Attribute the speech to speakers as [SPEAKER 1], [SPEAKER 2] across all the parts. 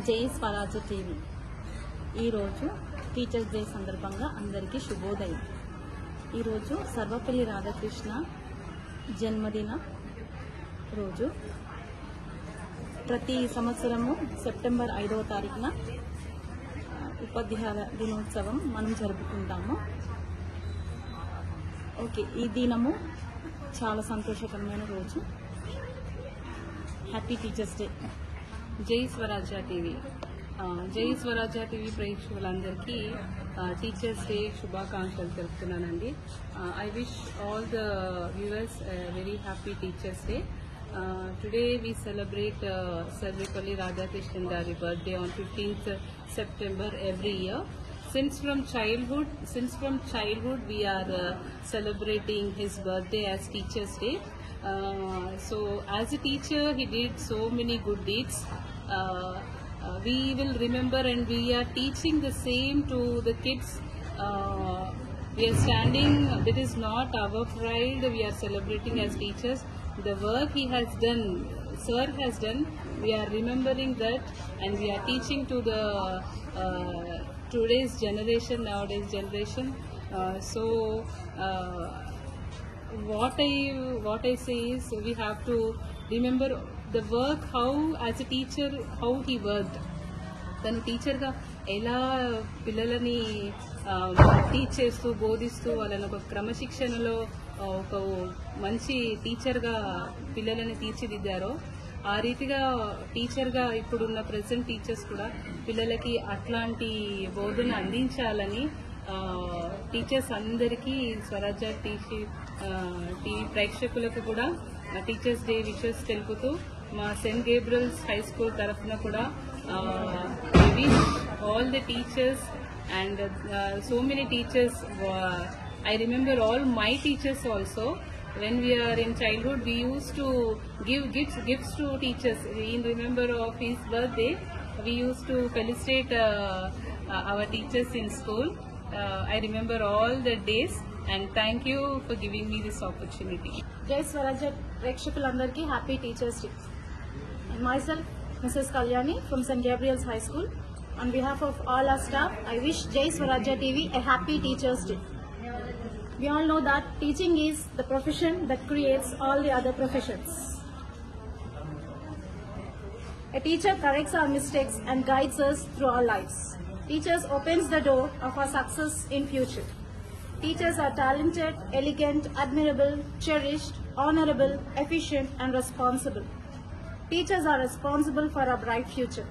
[SPEAKER 1] జై స్వరాజ్య టీవీ ఈరోజు teachers day సందర్భంగా అందరికీ శుభోదయం. ఈరోజు సర్వపల్లి రాధాకృష్ణ జన్మదిన రోజు. ప్రతి సంవత్సరము సెప్టెంబర్ 5వ తారీఖున ఉపాధ్యాయ దినోత్సవం మనం జరుపుకుంటాము. ఓకే, ఈ దినము చాలా సంతోషకరమైన రోజు. Happy teachers day.
[SPEAKER 2] Jai Swarajya TV ప్రేక్షకులందరికీ టీచర్స్ డే శుభాకాంక్షలు తెలుపుతున్నానండి. I wish all the viewers very happy teachers day. Today we celebrate Sarvepalli Radhakrishnan Gari birthday on 15th September every year. Since from childhood we are celebrating his birthday as Teachers Day. So as a teacher he did so many good deeds. We will remember and we are teaching the same to the kids. We are standing, that is not our pride, we are celebrating as teachers. The work he has done, sir has done, we are remembering that and we are teaching to the nowadays generation. What I say is we have to remember the work, how as a teacher how he worked. తను టీచర్గా ఎలా పిల్లలని teach చేస్తూ బోధిస్తూ వాళ్ళని ఒక క్రమశిక్షణలో ఒక మంచి టీచర్గా పిల్లలని తీర్చిదిద్దారో ఆ రీతిగా టీచర్గా ఇప్పుడున్న ప్రెసెంట్ టీచర్స్ కూడా పిల్లలకి అట్లాంటి బోధన అందించాలని టీచర్స్ అందరికీ స్వరాజ్య టీవీ ప్రేక్షకులకు కూడా టీచర్స్ డే విషెస్ తెలుపుతూ మా సెయింట్ గేబ్రియల్స్ హై స్కూల్ తరఫున కూడా we wish all the teachers and so many teachers. I remember all my teachers also. When we are in childhood, we used to give gifts to teachers. In remember of his birthday, we used to felicitate our teachers in school. I remember all the days and thank you for giving me this opportunity.
[SPEAKER 1] జై స్వరాజ్య ప్రేక్షకులందరికీ happy teachers day. Myself, Mrs. Kalyani from St. Gabriel's High School. On behalf of all our staff, I wish Jai Swarajya TV a happy Teachers Day. We all know that teaching is the profession that creates all the other professions. A teacher corrects our mistakes and guides us through our lives. Teachers opens the door of our success in future. Teachers are talented, elegant, admirable, cherished, honorable, efficient and responsible. Teachers are responsible for our bright future.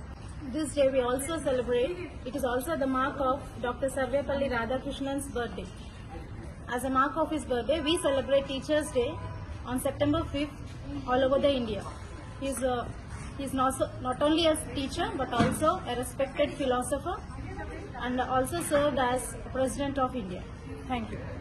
[SPEAKER 1] This day we also celebrate, it is also the mark of Dr. Sarvepalli Radhakrishnan's birthday. As a mark of his birthday, we celebrate Teachers Day on September 5th all over the India. He is not only a teacher but also a respected philosopher and also served as President of India. Thank you.